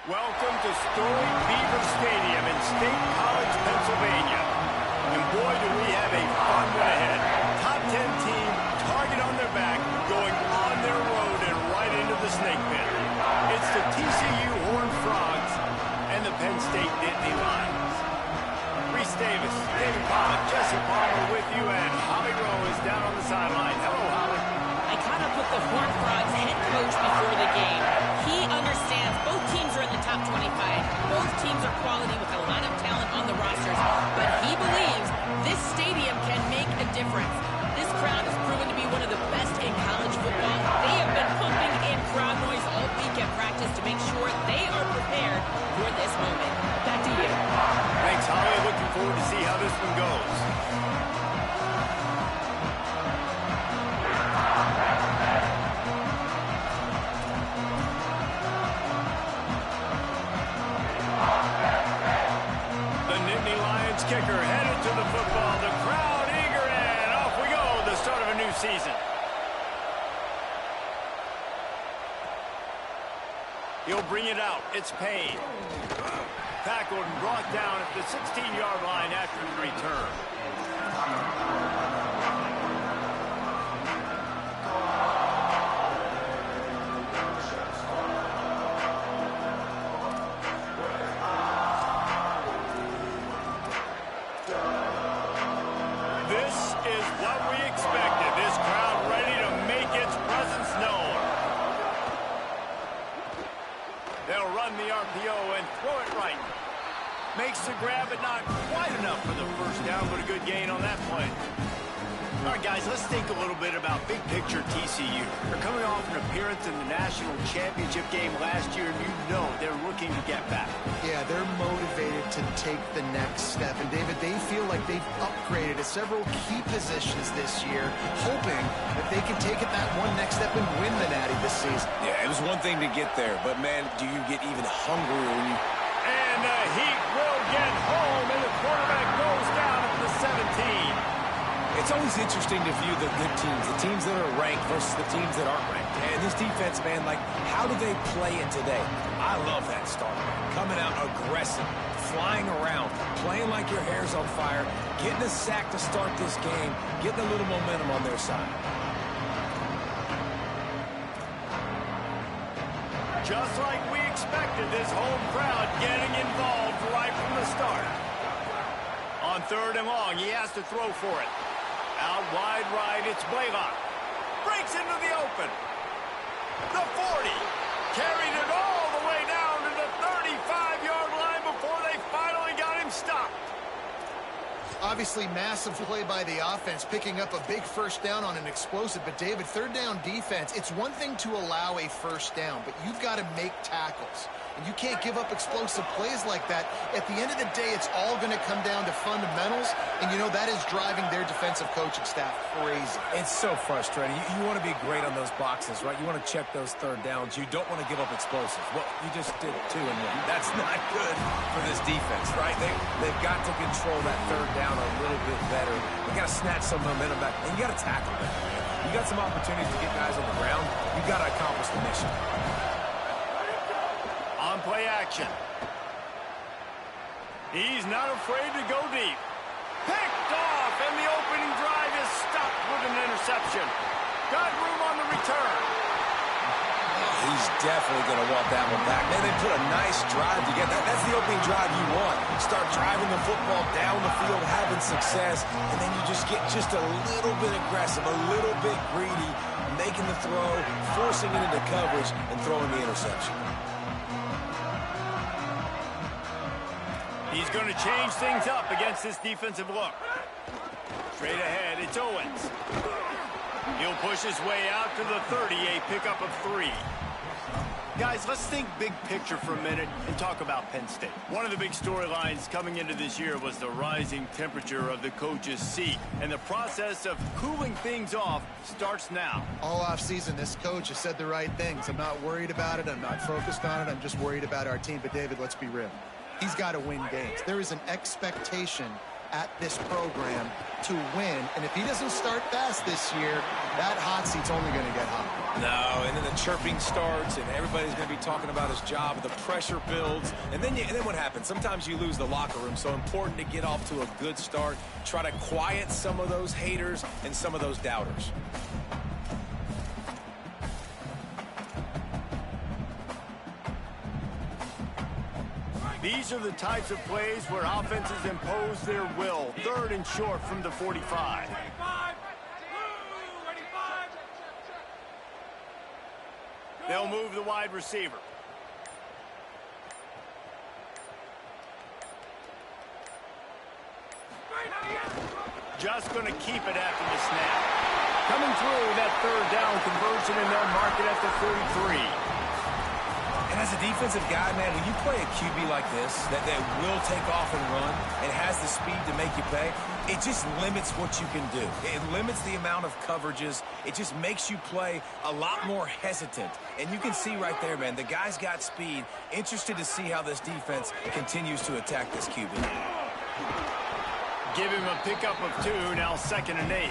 Welcome to storied Beaver Stadium in State College, Pennsylvania. And boy, do we have a fun one ahead. Top 10 team, target on their back, going on their road and right into the snake pit. It's the TCU Horned Frogs and the Penn State Nittany Lions. Reese Davis, David Pollock, Jesse Palmer with you, and Holly Rowe is down on the sideline. Hello, Holly. I caught up with the Horned Frogs head coach before the game. He understands both teams are in the top 25. Both teams are quality with a lot of talent on the rosters. But he believes this stadium can make a difference. This crowd has proven to be one of the best in college football. They have been pumping in crowd noise all week at practice to make sure they are prepared for this moment. Back to you. Thanks, Holly. Looking forward to see how this one goes. Kicker headed to the football. The crowd eager, and off we go. The start of a new season. He'll bring it out. It's Penn. Tackled and brought down at the 16-yard line after the return. And throw it right. Makes the grab, but not quite enough for the first down, but a good gain on that play. All right, guys, let's think a little bit about big picture TCU. They're coming off an appearance in the national championship game last year, and you know they're looking to get back. Yeah, they're motivated to take the next step. And, David, they feel like they've upgraded at several key positions this year, hoping that they can take it that one next step and win the Natty this season. Yeah, it was one thing to get there, but, man, do you get even hungrier when you... And the Heat will get home, and the quarterback goes down at the 17. It's always interesting to view the good teams, the teams that are ranked versus the teams that aren't ranked. And this defense, man, like, how do they play in today? I love that start. Coming out aggressive, flying around, playing like your hair's on fire, getting a sack to start this game, getting a little momentum on their side. Just like we expected, this home crowd getting involved right from the start. On 3rd and long, he has to throw for it. Out wide right, it's Blaylock. Breaks into the open. The 40. Carried it all the way down to the 35-yard line before they finally got him stopped. Obviously, massive play by the offense, picking up a big first down on an explosive. But, David, 3rd down defense, it's one thing to allow a first down, but you've got to make tackles. And you can't give up explosive plays like that. At the end of the day, it's all going to come down to fundamentals. And, you know, that is driving their defensive coaching staff crazy. It's so frustrating. You want to be great on those boxes, right? You want to check those 3rd downs. You don't want to give up explosives. Well, you just did 2 and 1. That's not good for this defense, right? They've got to control that 3rd down a little bit better. You got to snatch some momentum back, and you got to tackle better. You got some opportunities to get guys on the ground. You got to accomplish the mission. On play action. He's not afraid to go deep. Picked off, and the opening drive is stopped with an interception. Got room on the return. He's definitely going to want that one back. Man, they put a nice drive together. That's the opening drive you want. Start driving the football down the field, having success, and then you just get just a little bit aggressive, a little bit greedy, making the throw, forcing it into coverage, and throwing the interception. He's going to change things up against this defensive look. Straight ahead, it's Owens. He'll push his way out to the 30, a pickup of 3. Guys, let's think big picture for a minute and talk about Penn State. One of the big storylines coming into this year was the rising temperature of the coach's seat. And the process of cooling things off starts now. All offseason, this coach has said the right things. I'm not worried about it. I'm not focused on it. I'm just worried about our team. But, David, let's be real. He's got to win games. There is an expectation at this program to win. And if he doesn't start fast this year, that hot seat's only going to get hot. No, and then the chirping starts, and everybody's going to be talking about his job. The pressure builds, and then what happens? Sometimes you lose the locker room, so important to get off to a good start. Try to quiet some of those haters and some of those doubters. These are the types of plays where offenses impose their will. 3rd and short from the 45. They'll move the wide receiver. Just going to keep it after the snap. Coming through that 3rd down conversion, and they'll mark it at the 33. And as a defensive guy, man, when you play a QB like this, that will take off and run and has the speed to make you pay, it just limits what you can do. It limits the amount of coverages. It just makes you play a lot more hesitant. And you can see right there, man, the guy's got speed. Interested to see how this defense continues to attack this QB. Give him a pickup of 2, now 2nd and 8.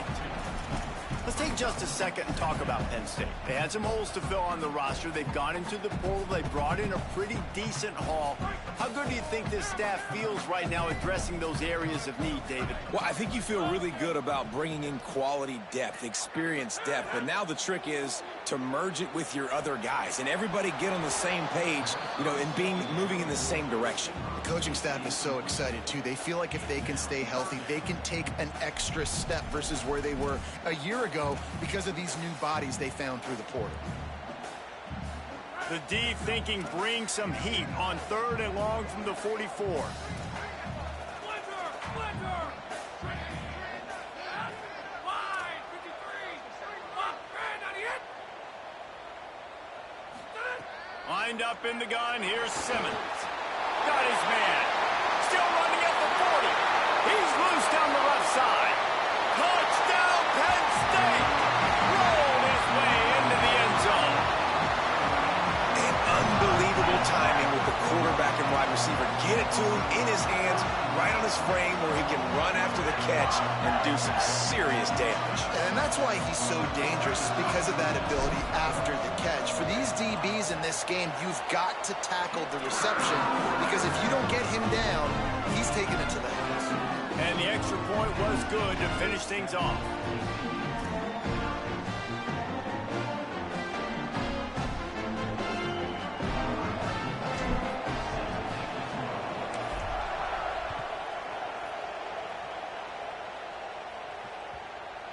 Let's take just a second and talk about Penn State. They had some holes to fill on the roster. They've gone into the portal. They brought in a pretty decent haul. How good do you think this staff feels right now addressing those areas of need, David? Well, I think you feel really good about bringing in quality depth, experience depth. But now the trick is to merge it with your other guys and everybody get on the same page, and moving in the same direction. The coaching staff is so excited, too. They feel like if they can stay healthy, they can take an extra step versus where they were a year ago because of these new bodies they found through the portal. The D thinking bring some heat on 3rd and long from the 44. Lined up in the gun, here's Simmons. Got his man. Still running at the 40. He's loose down the left side. Touchdown, Penn State! Rolled his way into the end zone. And unbelievable timing with the quarterback and wide receiver. Get it to him in his hands, right on his frame where he can run after the catch and do some serious damage. And that's why he's so dangerous, because of that ability after the catch. For these DBs in this game, you've got to tackle the reception, because if you don't get him down, he's taking it to the house. And the extra point was good to finish things off.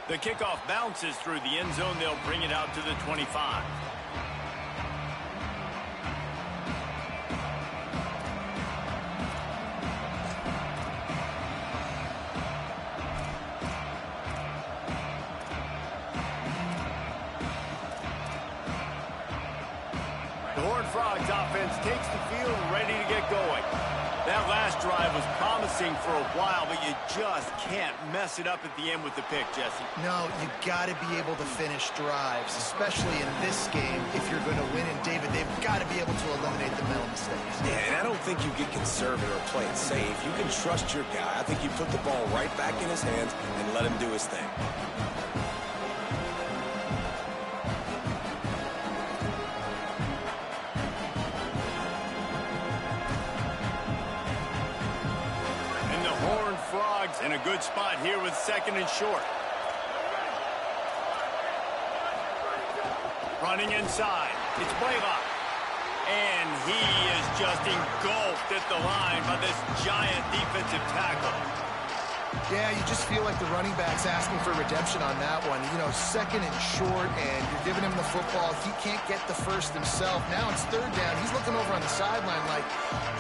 The kickoff bounces through the end zone. They'll bring it out to the 25. The Horned Frogs offense takes the field ready to get going. That last drive was promising for a while, but you just can't mess it up at the end with the pick, Jesse. No, you got to be able to finish drives, especially in this game. If you're going to win, and David, they've got to be able to eliminate the mental mistakes. Yeah, and I don't think you get conservative or play it safe. You can trust your guy. I think you put the ball right back in his hands and let him do his thing. In a good spot here with 2nd and short. Running inside. It's Blaylock. And he is just engulfed at the line by this giant defensive tackle. Yeah, you just feel like the running back's asking for redemption on that one. 2nd and short, and you're giving him the football. He can't get the first himself. Now it's 3rd down. He's looking over on the sideline like,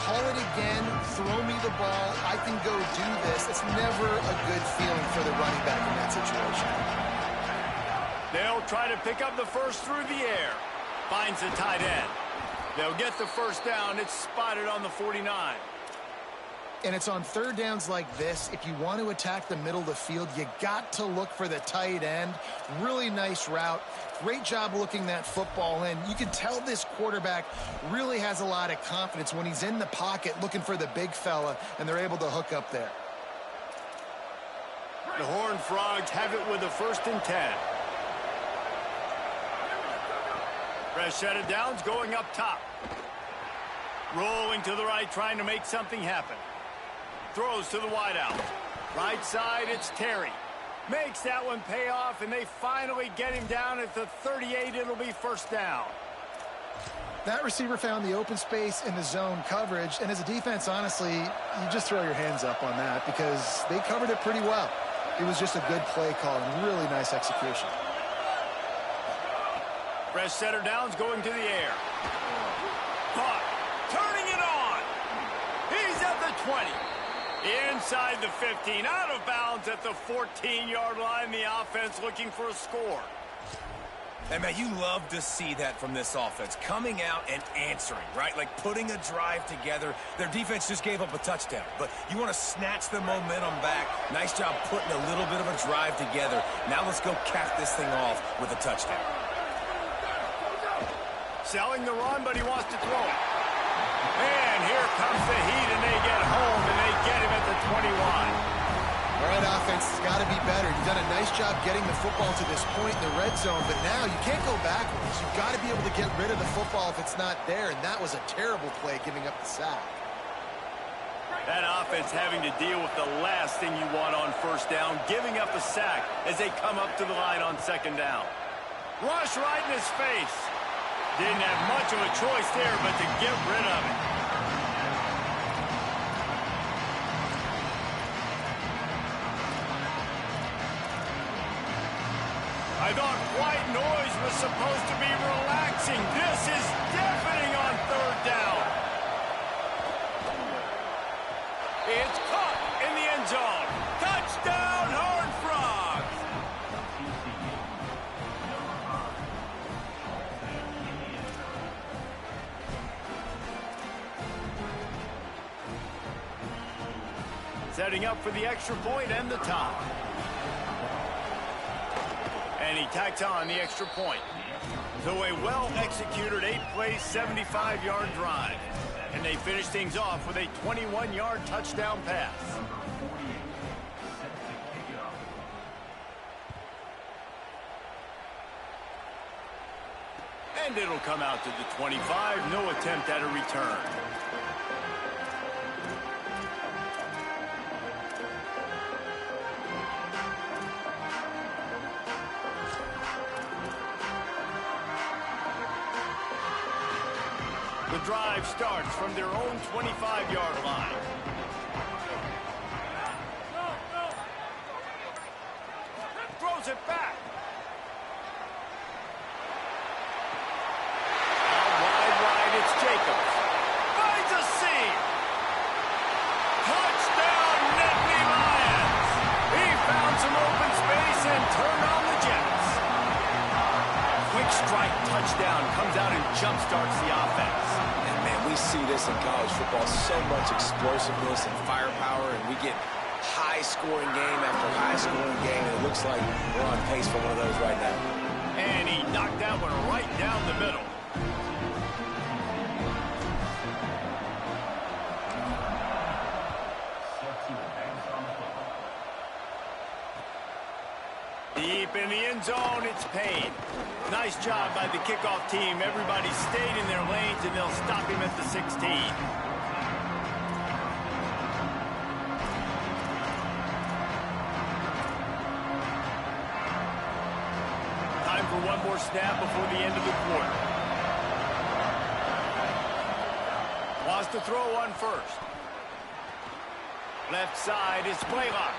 call it again, throw me the ball, I can go do this. It's never a good feeling for the running back in that situation. They'll try to pick up the first through the air. Finds the tight end. They'll get the first down. It's spotted on the 49. And it's on 3rd downs like this. If you want to attack the middle of the field, you got to look for the tight end. Really nice route. Great job looking that football in. You can tell this quarterback really has a lot of confidence when he's in the pocket looking for the big fella, and they're able to hook up there. The Horned Frogs have it with a 1st and 10. Fresh set of downs going up top. Rolling to the right, trying to make something happen. Throws to the wideout. Right side, it's Terry. Makes that one pay off, and they finally get him down at the 38. It'll be 1st down. That receiver found the open space in the zone coverage, and as a defense, honestly, you just throw your hands up on that because they covered it pretty well. It was just a good play call and really nice execution. Fresh set of downs going to the air. Caught. Turning it on. He's at the 20. Inside the 15. Out of bounds at the 14-yard line. The offense looking for a score. Hey, man, you love to see that from this offense. Coming out and answering, right? Like putting a drive together. Their defense just gave up a touchdown, but you want to snatch the momentum back. Nice job putting a little bit of a drive together. Now let's go cap this thing off with a touchdown. Selling the run, but he wants to throw it. And here comes the heat, and they get home, and they get him at the 21. All right, offense has got to be better. You've done a nice job getting the football to this point in the red zone, but now you can't go backwards. You've got to be able to get rid of the football if it's not there, and that was a terrible play, giving up the sack. That offense having to deal with the last thing you want on 1st down, giving up a sack as they come up to the line on 2nd down. Rush right in his face. Didn't have much of a choice there, but to get rid of it. I thought white noise was supposed to be relaxing. This is deafening on 3rd down. It's caught in the end zone. Touchdown, Horned Frogs! Setting up for the extra point and the tie. And he tacks on the extra point. So a well-executed 8-play, 75-yard drive. And they finish things off with a 21-yard touchdown pass. And it'll come out to the 25. No attempt at a return. The drive starts from their own 25-yard line. Throws it back. Out wide, it's Jacobs. Finds a seam. Touchdown, Nittany Lions. He found some open space and turned on the Jets. Quick strike touchdown comes out and jump-starts the offense. We see this in college football, so much explosiveness and firepower, and we get high-scoring game after high-scoring game, and it looks like we're on pace for one of those right now. And he knocked that one right down the middle. Deep in the end zone, it's Penn. Nice job by the kickoff team. Everybody stayed in their lanes, and they'll stop him at the 16. Time for one more snap before the end of the quarter. Wants to throw on 1st. Left side is Blaylock.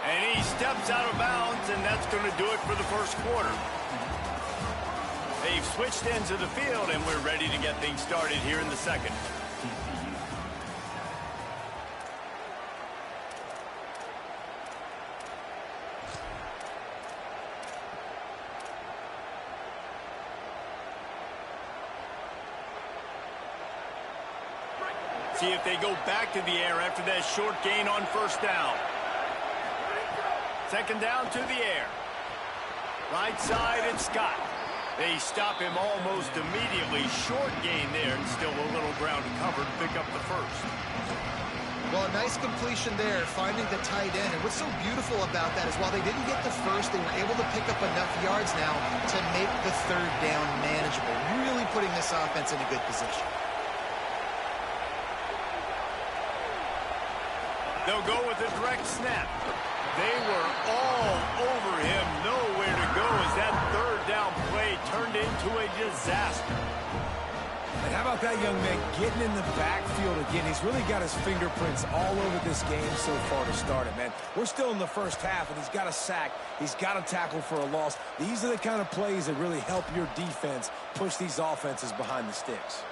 And he steps out of bounds, and that's going to do it for the 1st quarter. They've switched ends of the field, and we're ready to get things started here in the 2nd. See if they go back to the air after that short gain on 1st down. 2nd down to the air. Right side, it's Scott. They stop him almost immediately. Short gain there, and still a little ground to cover to pick up the 1st. Well, a nice completion there, finding the tight end. And what's so beautiful about that is while they didn't get the first, they were able to pick up enough yards now to make the third down manageable, really putting this offense in a good position. They'll go with a direct snap. They were all over him, nowhere to go as that third down play turned into a disaster. And how about that young man getting in the backfield again? He's really got his fingerprints all over this game so far to start it, man. We're still in the first half, and he's got a sack. He's got a tackle for a loss. These are the kind of plays that really help your defense push these offenses behind the sticks.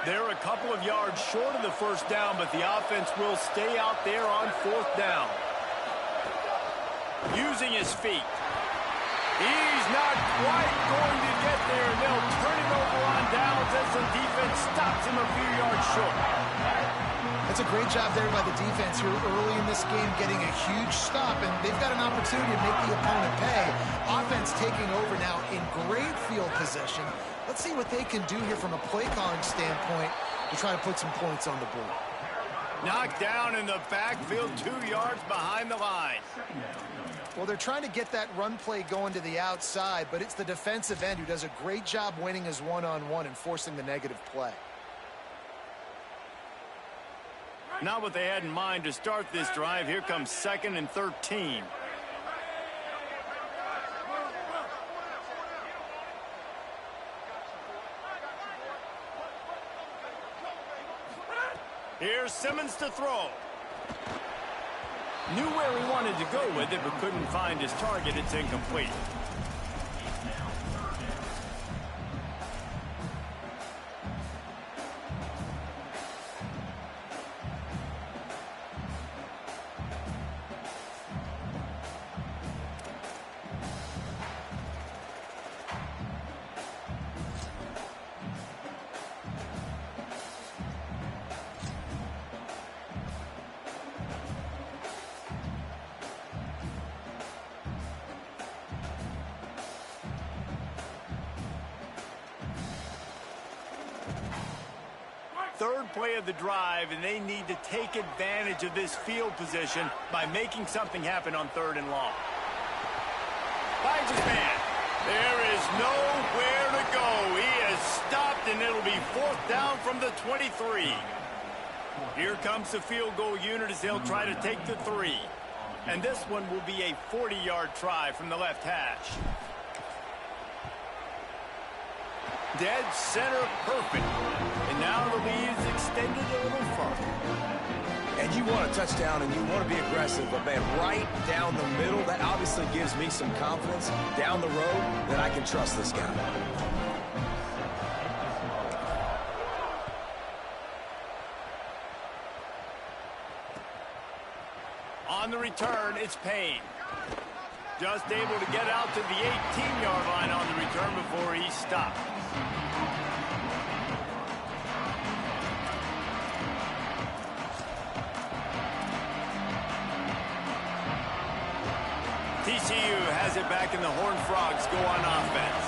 They're a couple of yards short of the first down, but the offense will stay out there on fourth down. Using his feet. He's not quite going to get there, and they'll turn it over on downs as the defense stops him a few yards short. That's a great job there by the defense here early in this game, getting a huge stop, and they've got an opportunity to make the opponent pay. Offense taking over now in great field position. Let's see what they can do here from a play calling standpoint to try to put some points on the board. Knocked down in the backfield, 2 yards behind the line. Well, they're trying to get that run play going to the outside, but it's the defensive end who does a great job winning his one-on-one and forcing the negative play. Not what they had in mind to start this drive. Here comes 2nd and 13. Here's Simmons to throw. Knew where he wanted to go with it, but couldn't find his target. It's incomplete. Third play of the drive, and they need to take advantage of this field position by making something happen on 3rd and long. Finds his man. There is nowhere to go. He is stopped, and it'll be 4th down from the 23. Here comes the field goal unit as they'll try to take the 3. And this one will be a 40-yard try from the left hash. Dead center perfect. And now the lead is extended a little further. And you want a touchdown and you want to be aggressive, but man, right down the middle, that obviously gives me some confidence down the road that I can trust this guy. On the return, it's Penn. Just able to get out to the 18-yard line on the return before he stopped. TCU has it back, and the Horned Frogs go on offense.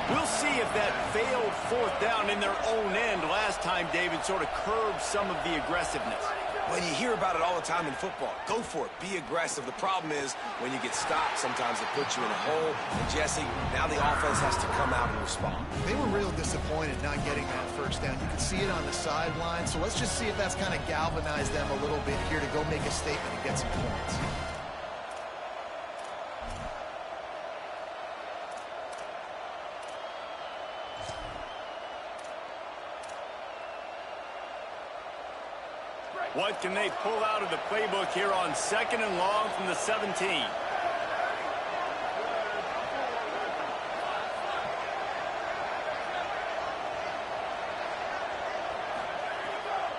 We'll see if that failed 4th down in their own end last time, David, sort of curbed some of the aggressiveness. Well, you hear about it all the time in football. Go for it. Be aggressive. The problem is when you get stopped, sometimes it puts you in a hole. And, Jesse, now the offense has to come out and respond. They were real disappointed not getting that first down. You could see it on the sideline. So let's just see if that's kind of galvanized them a little bit here to go make a statement and get some points. What can they pull out of the playbook here on 2nd and long from the 17?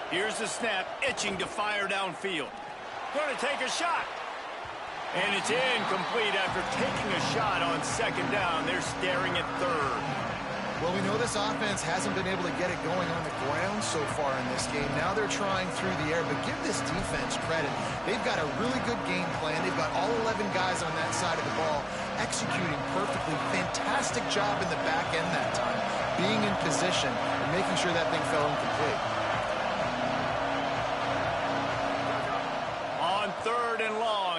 Here's the snap, itching to fire downfield. Going to take a shot. And it's incomplete after taking a shot on 2nd down. They're staring at 3rd. Well, we know this offense hasn't been able to get it going on the ground so far in this game. Now they're trying through the air, but give this defense credit. They've got a really good game plan. They've got all 11 guys on that side of the ball executing perfectly. Fantastic job in the back end that time, being in position and making sure that thing fell incomplete.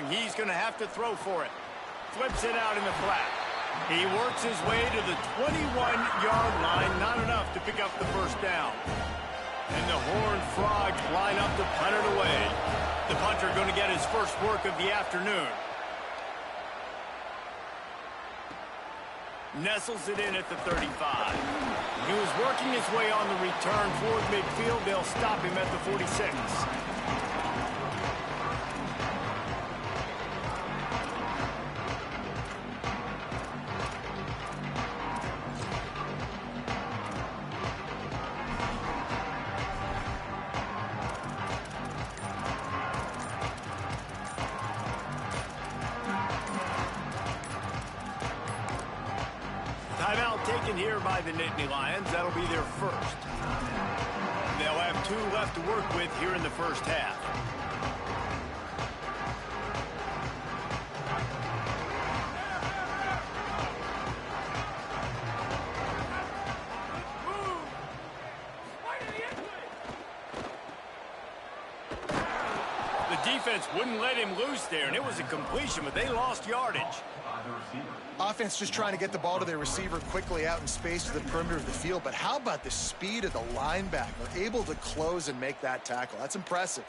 throwing. He's going to have to throw for it. Flips it out in the flat. He works his way to the 21-yard line. Not enough to pick up the first down. And the Horned Frogs line up to punt it away. The punter going to get his first work of the afternoon. Nestles it in at the 35. He was working his way on the return toward midfield. They'll stop him at the 46. Timeout taken here by the Nittany Lions. That'll be their first. They'll have 2 left to work with here in the first half. The defense wouldn't let him loose there, and it was a completion, but they lost yardage. Offense just trying to get the ball to their receiver quickly out in space to the perimeter of the field. But how about the speed of the linebacker? Able to close and make that tackle. That's impressive.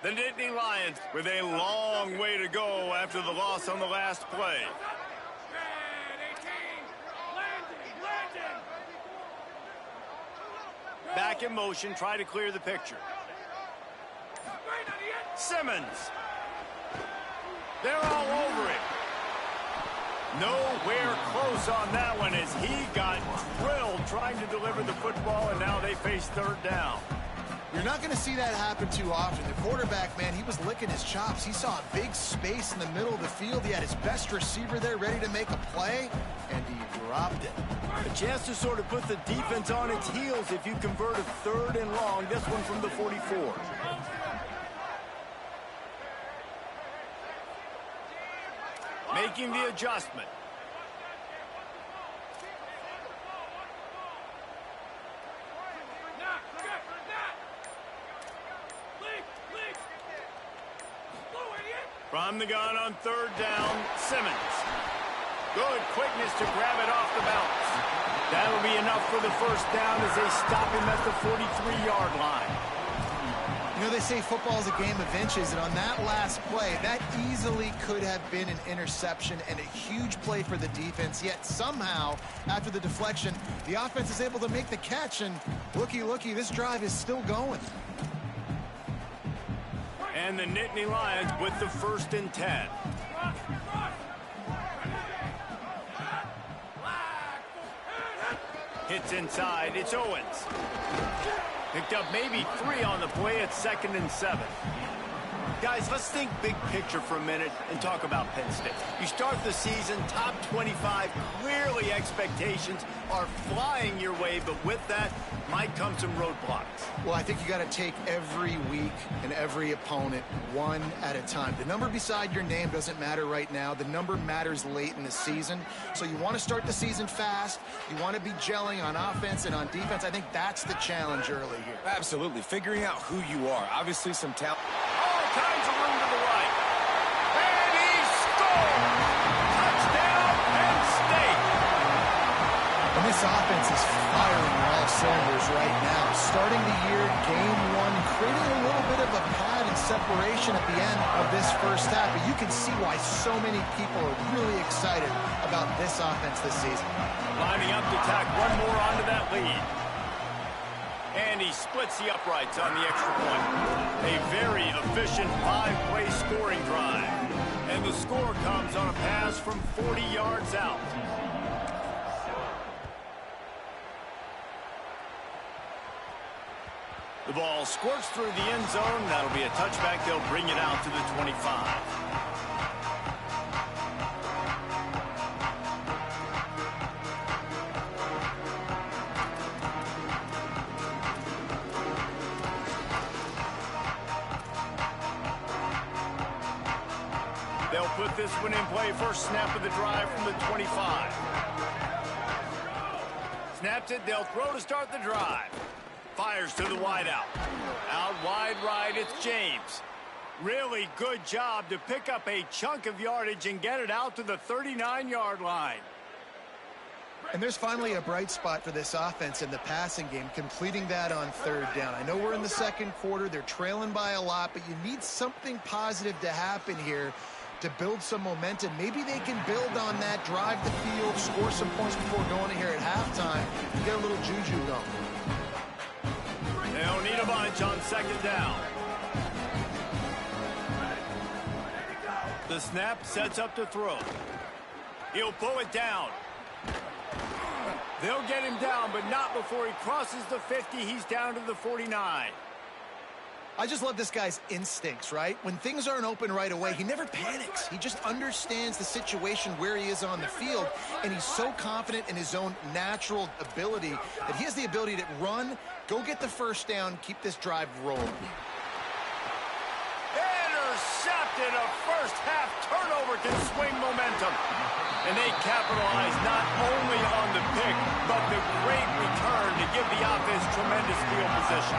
The Nittany Lions with a long way to go after the loss on the last play. Back in motion, try to clear the picture. Simmons. They're all over it. Nowhere close on that one as he got drilled trying to deliver the football, and now they face third down. You're not going to see that happen too often. The quarterback, man, he was licking his chops. He saw a big space in the middle of the field. He had his best receiver there ready to make a play, and he dropped it. A chance to sort of put the defense on its heels if you convert a 3rd and long. This one from the 44. Making the adjustment. From the gun on 3rd down, Simmons. Good quickness to grab it off the bounce. That'll be enough for the first down as they stop him at the 43-yard line. You know, they say football is a game of inches, and on that last play, that easily could have been an interception and a huge play for the defense, yet somehow, after the deflection, the offense is able to make the catch, and looky, this drive is still going. And the Nittany Lions with the 1st and 10. Hits inside, it's Owens. Picked up maybe 3 on the play at 2nd and 7. Guys, let's think big picture for a minute and talk about Penn State. You start the season top 25. Clearly expectations are flying your way, but with that might come some roadblocks. Well, I think you got to take every week and every opponent one at a time. The number beside your name doesn't matter right now. The number matters late in the season. So you want to start the season fast. You want to be gelling on offense and on defense. I think that's the challenge early here. Absolutely. Figuring out who you are. Obviously some talent. All kinds of room to the right. And he scored! Touchdown, Penn State! And this offense is firing on all cylinders right now. Starting the year, game 1, creating a little bit of a pad and separation at the end of this first half. But you can see why so many people are really excited about this offense this season. Lining up to tack one more onto that lead. And he splits the uprights on the extra point. A very efficient 5-play scoring drive. And the score comes on a pass from 40 yards out. The ball squirts through the end zone. That'll be a touchback. They'll bring it out to the 25. They'll put this one in play. First snap of the drive from the 25. snaps it. They'll throw to start the drive. Fires to the wideout. Out wide right, it's James. Really good job to pick up a chunk of yardage and get it out to the 39-yard line. And there's finally a bright spot for this offense in the passing game, completing that on third down. I know we're in the second quarter. They're trailing by a lot, but you need something positive to happen here to build some momentum. Maybe they can build on that, drive the field, score some points before going in here at halftime, and get a little juju going. They don't need a bunch on second down. The snap sets up to throw. He'll pull it down. They'll get him down, but not before he crosses the 50. He's down to the 49. I just love this guy's instincts, right? When things aren't open right away, he never panics. He just understands the situation where he is on the field, and he's so confident in his own natural ability that he has the ability to run, go get the first down, keep this drive rolling. Intercepted. A first-half turnover can swing momentum. And they capitalize not only on the pick, but the great return to give the offense tremendous field position.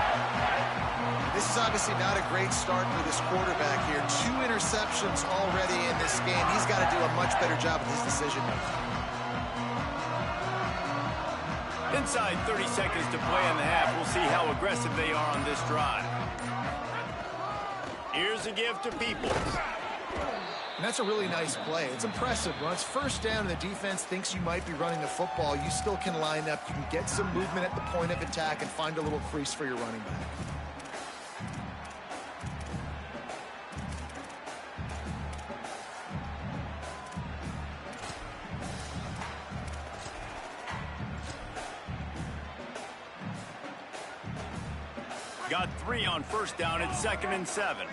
This is obviously not a great start for this quarterback here. 2 interceptions already in this game. He's got to do a much better job with his decision-making. Inside 30 seconds to play in the half. We'll see how aggressive they are on this drive. Here's a give to Peoples. And that's a really nice play. It's impressive. When it's first down and the defense thinks you might be running the football, you still can line up. You can get some movement at the point of attack and find a little crease for your running back. Got 3 on first down at 2nd and 7.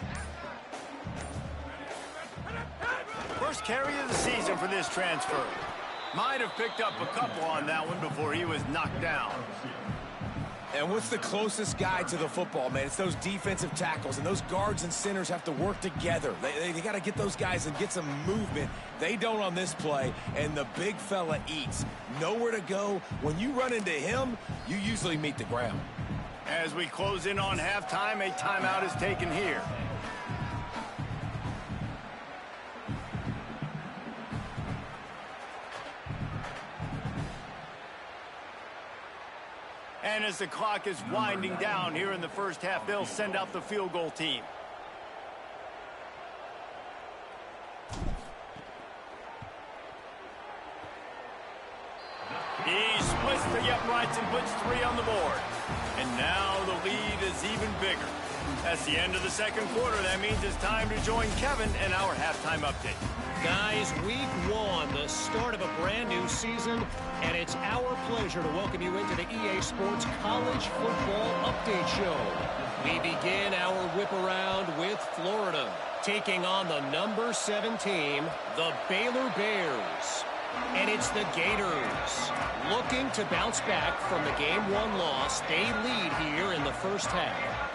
First carry of the season for this transfer. Might have picked up a couple on that one before he was knocked down. And what's the closest guy to the football, man? It's those defensive tackles, and those guards and centers have to work together. They got to get those guys and get some movement. They don't on this play, and the big fella eats. Nowhere to go. When you run into him, you usually meet the ground. As we close in on halftime, a timeout is taken here. And as the clock is winding down here in the first half, they'll send out the field goal team. He splits the uprights and puts 3 on the board. And now the lead is even bigger. That's the end of the second quarter. That means it's time to join Kevin in our halftime update. Guys, week 1, the start of a brand new season, and it's our pleasure to welcome you into the EA Sports College Football Update Show. We begin our whip around with Florida, taking on the number 7 team, the Baylor Bears. And it's the Gators looking to bounce back from the Game 1 loss. They lead here in the first half.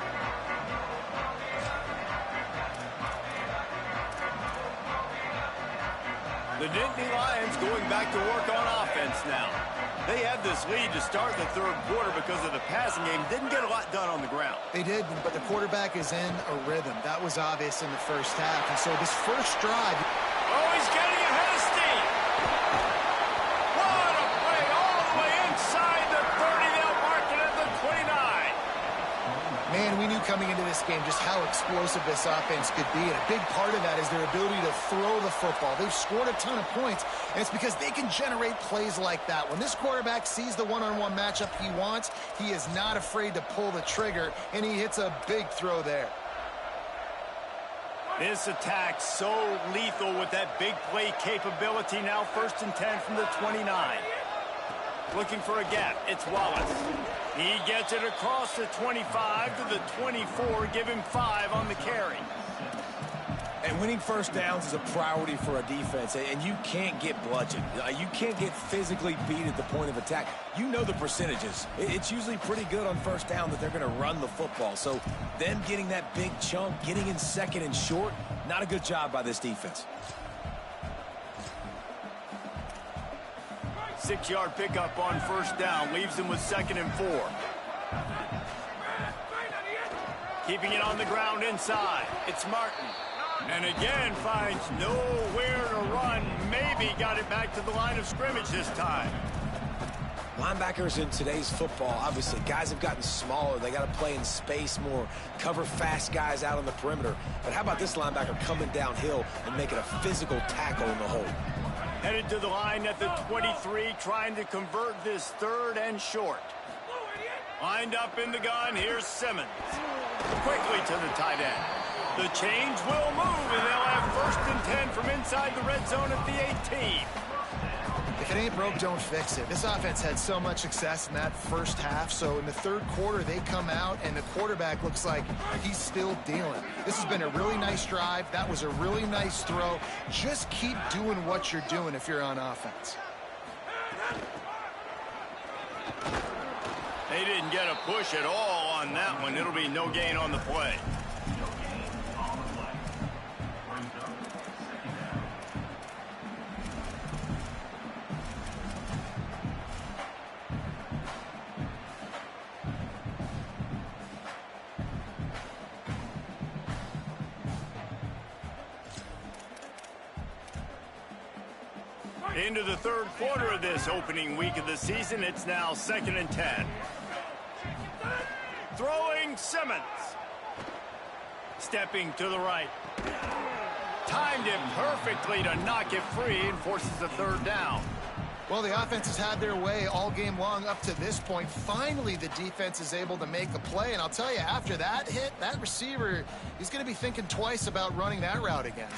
The Nittany Lions going back to work on offense now. They had this lead to start the third quarter because of the passing game. Didn't get a lot done on the ground. They did, but the quarterback is in a rhythm. That was obvious in the first half. And so this first drive... Oh, he's getting ahead of steam. What a play all the way inside the 30. They'll mark it at the 29. Man, we knew coming into this game just how explosive this offense could be, and a big part of that is their ability to throw the football. They've scored a ton of points, and it's because they can generate plays like that. When this quarterback sees the one-on-one matchup he wants, he is not afraid to pull the trigger, and he hits a big throw there. This attack so lethal with that big play capability. Now 1st and 10 from the 29. Looking for a gap. It's Wallace. He gets it across the 25 to the 24. Give him 5 on the carry. And winning first downs is a priority for a defense, and you can't get bludgeoned. You can't get physically beat at the point of attack. You know the percentages. It's usually pretty good on first down that they're going to run the football. So them getting that big chunk, getting in second and short, not a good job by this defense. 6-yard pickup on first down. Leaves them with 2nd and 4. Keeping it on the ground inside. It's Martin. And again finds nowhere to run. Maybe got it back to the line of scrimmage this time. Linebackers in today's football, obviously, guys have gotten smaller. They got to play in space more, cover fast guys out on the perimeter. But how about this linebacker coming downhill and making a physical tackle in the hole? Headed to the line at the 23, trying to convert this 3rd and short. Lined up in the gun, here's Simmons. Quickly to the tight end. The chains will move, and they'll have 1st and 10 from inside the red zone at the 18. If it ain't broke, don't fix it. This offense had so much success in that first half, so in the 3rd quarter, they come out, and the quarterback looks like he's still dealing. This has been a really nice drive. That was a really nice throw. Just keep doing what you're doing if you're on offense. They didn't get a push at all on that one. It'll be no gain on the play. Into the 3rd quarter of this opening week of the season, it's now 2nd and 10. Throwing Simmons. Stepping to the right. Timed it perfectly to knock it free and forces a 3rd down. Well, the offense has had their way all game long up to this point. Finally, the defense is able to make a play. And I'll tell you, after that hit, that receiver, he's going to be thinking twice about running that route again.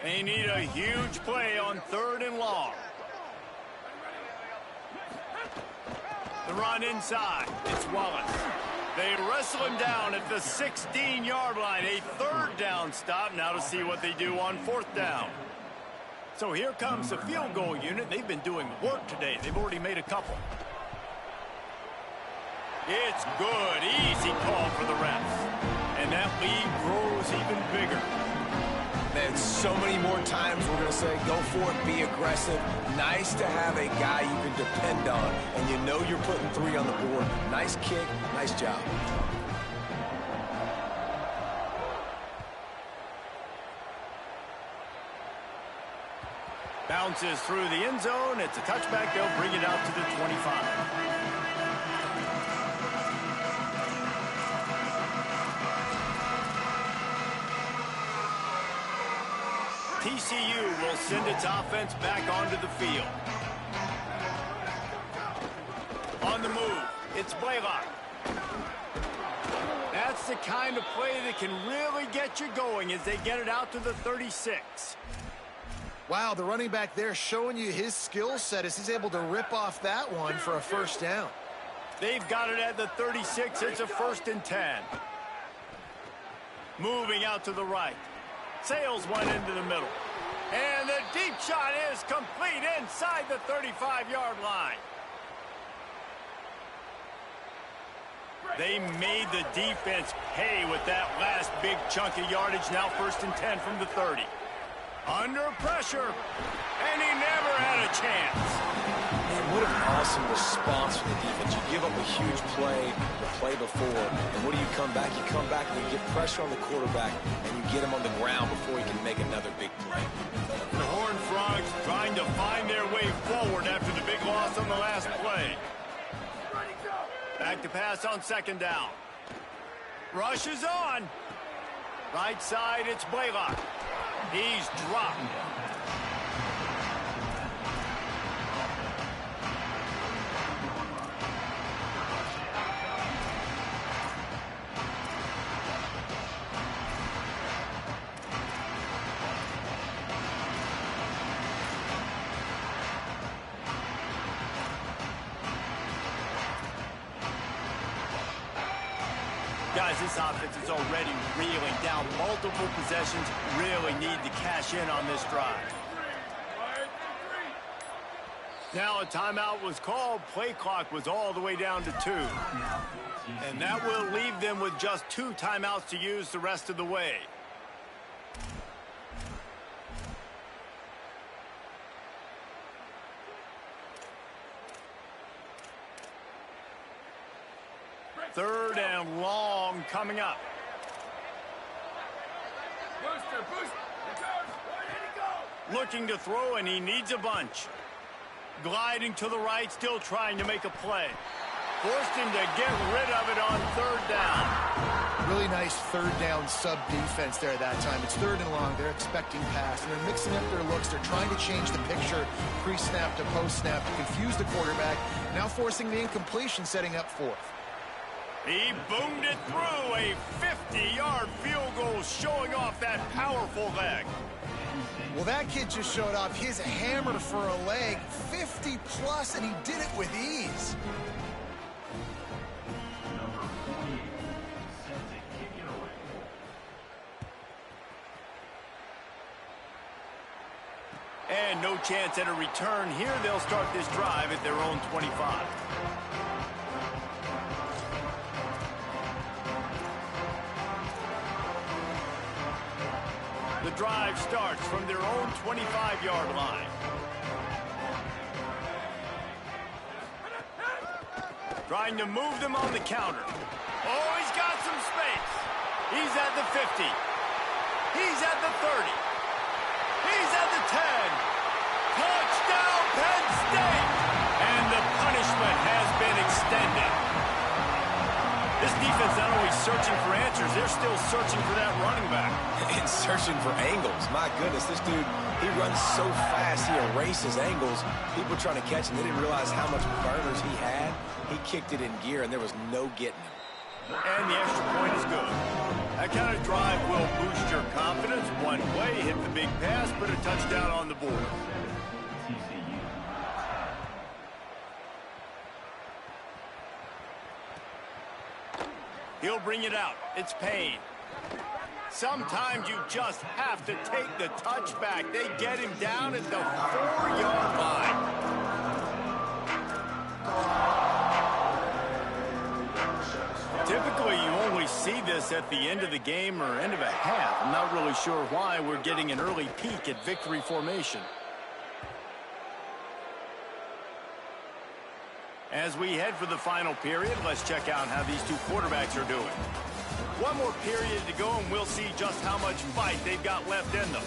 They need a huge play on 3rd and long. The run inside. It's Wallace. They wrestle him down at the 16-yard line. A 3rd down stop. Now to see what they do on 4th down. So here comes the field goal unit. They've been doing work today. They've already made a couple. It's good. Easy call for the refs. And that lead grows even bigger. Man, so many more times we're going to say, go for it, be aggressive. Nice to have a guy you can depend on, and you know you're putting 3 on the board. Nice kick, nice job. Bounces through the end zone. It's a touchback. They'll bring it out to the 25. TCU will send its offense back onto the field. On the move, it's Blaylock. That's the kind of play that can really get you going as they get it out to the 36. Wow, the running back there showing you his skill set as he's able to rip off that one for a 1st down. They've got it at the 36. It's a 1st and 10. Moving out to the right. Sails one into the middle. And the deep shot is complete inside the 35-yard line. They made the defense pay with that last big chunk of yardage. Now 1st and 10 from the 30. Under pressure. And he never had a chance. Man, what an awesome response from the defense. You give up a huge play the play before, and what do you come back? You come back and you get pressure on the quarterback, and you get him on the ground before he can make another big play. The Horned Frogs trying to find their way forward after the big loss on the last play. Back to pass on 2nd down. Rush is on. Right side, it's Blaylock. He's dropped. Guys, this offense is already reeling down multiple possessions. Really need to cash in on this drive. Now a timeout was called. Play clock was all the way down to 2. And that will leave them with just 2 timeouts to use the rest of the way. Third and long coming up. Looking to throw, and he needs a bunch. Gliding to the right, still trying to make a play. Forced him to get rid of it on third down. Really nice third down sub-defense there that time. It's third and long. They're expecting pass, and they're mixing up their looks. They're trying to change the picture pre-snap to post-snap to confuse the quarterback, now forcing the incompletion, setting up fourth. He boomed it through. A 50-yard field goal showing off that powerful leg. Well, that kid just showed off his hammer for a leg, 50-plus, and he did it with ease. And no chance at a return here. They'll start this drive at their own 25. The drive starts from their own 25-yard line. Trying to move them on the counter. Oh, he's got some space. He's at the 50. He's at the 30. He's at the 10. Touchdown, Penn State! And the punishment has been extended. This defense not only searching for answers, they're still searching for that running back. And searching for angles. My goodness, this dude, he runs so fast, he erases angles. People trying to catch him, they didn't realize how much burners he had. He kicked it in gear, and there was no getting him. And the extra point is good. That kind of drive will boost your confidence. One way, hit the big pass, put a touchdown on the board. He'll bring it out. It's Penn. Sometimes you just have to take the touchback. They get him down at the 4-yard line. Typically, you only see this at the end of the game or end of a half. I'm not really sure why we're getting an early peek at victory formation. As we head for the final period, let's check out how these two quarterbacks are doing. One more period to go, and we'll see just how much fight they've got left in them.